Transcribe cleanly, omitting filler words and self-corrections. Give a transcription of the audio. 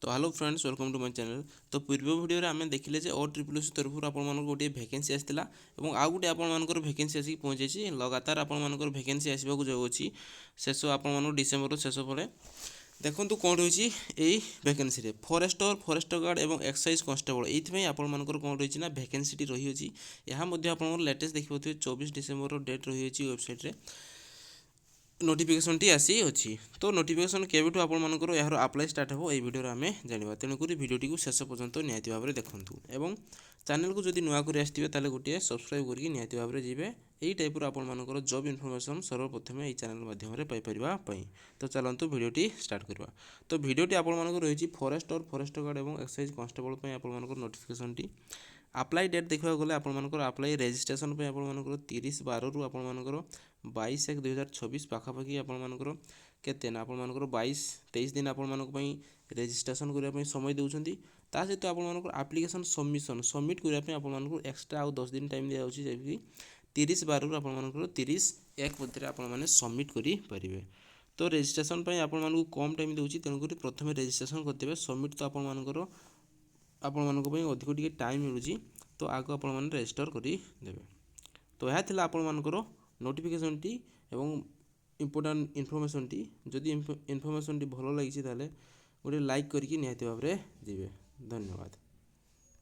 तो hello friends, welcome to my channel. तो पूर्व वीडियो आम देखिले जे OSSC तरफ आप गोटे वैकेंसी आसाला और आउ गोटे आपर वैकेंसी आसिक पहुँची लगातार आपर वैकेंसी आसवाक जो अच्छी शेष आप डिसेम्बर शेष पड़े देखूँ कौन रही यही वैकेंसी फरेस्टर फरेस्ट गार्ड और एक्साइज कन्स्टेबल ये आपर कौन रही है वैकेंसी रही है। यहाँ लेटेस्ट देखिए 24 डिसेम्बर डेट रही है वेबसाइट नोटिफिकेशन टी आसी अच्छी। तो नोटिफिकेशन केवेठू आपर यार अप्लाई स्टार्ट हो ये वीडियो आम जाना तेणुक भिडियोटी को शेष पर्यंत निहाती भाव में देखूँ और चैनल को जब नुआ कर आसते गोटे सब्सक्राइब करके निहाती भाव में जी यही टाइप आपर जॉब इनफॉरमेशन सर्वप्रथम ये चैनल माध्यम पाई। तो चलतु भिडियोटी स्टार्ट करवा। तो भिडियोटी आपर रही फरेस्ट और फरेस्ट गार्ड और एक्साइज कन्स्टेबल आपर नोटिफिकेशन टी अप्लाई डेट देखा गले आपर अप्लाई रेजिस्ट्रेशन आपर 30/12 रु आपर 22/1/2024 पाखापाखि आपर केते ना आपर 22-23 दिन आपर रेजिस्ट्रेशन करने समय दूसरी ता सहित आपर आप्लिकेसन सबमिशन सबमिट करने आपर एक्सट्रा आउ 10 दिन टाइम दिया जाए 30/12 रु आपर 30/1 मध्य आपने सबमिट करेंगे। तो रेजिस्ट्रेशन आपको कम टाइम दूसरी तेणुक प्रथम रेजिस्ट्रेशन करदे सबमिट तो आपर अधिक टे टाइम मिलूँ तो आगे आप रेजिस्टर करदे। तो यह थी आपर नोटिफिकेशन टी एवं इम्पोर्टाट इनफर्मेशन टी जदि इनफर्मेशन टी भल लगी गोटे लाइक करके निहाती भाव में जी। धन्यवाद।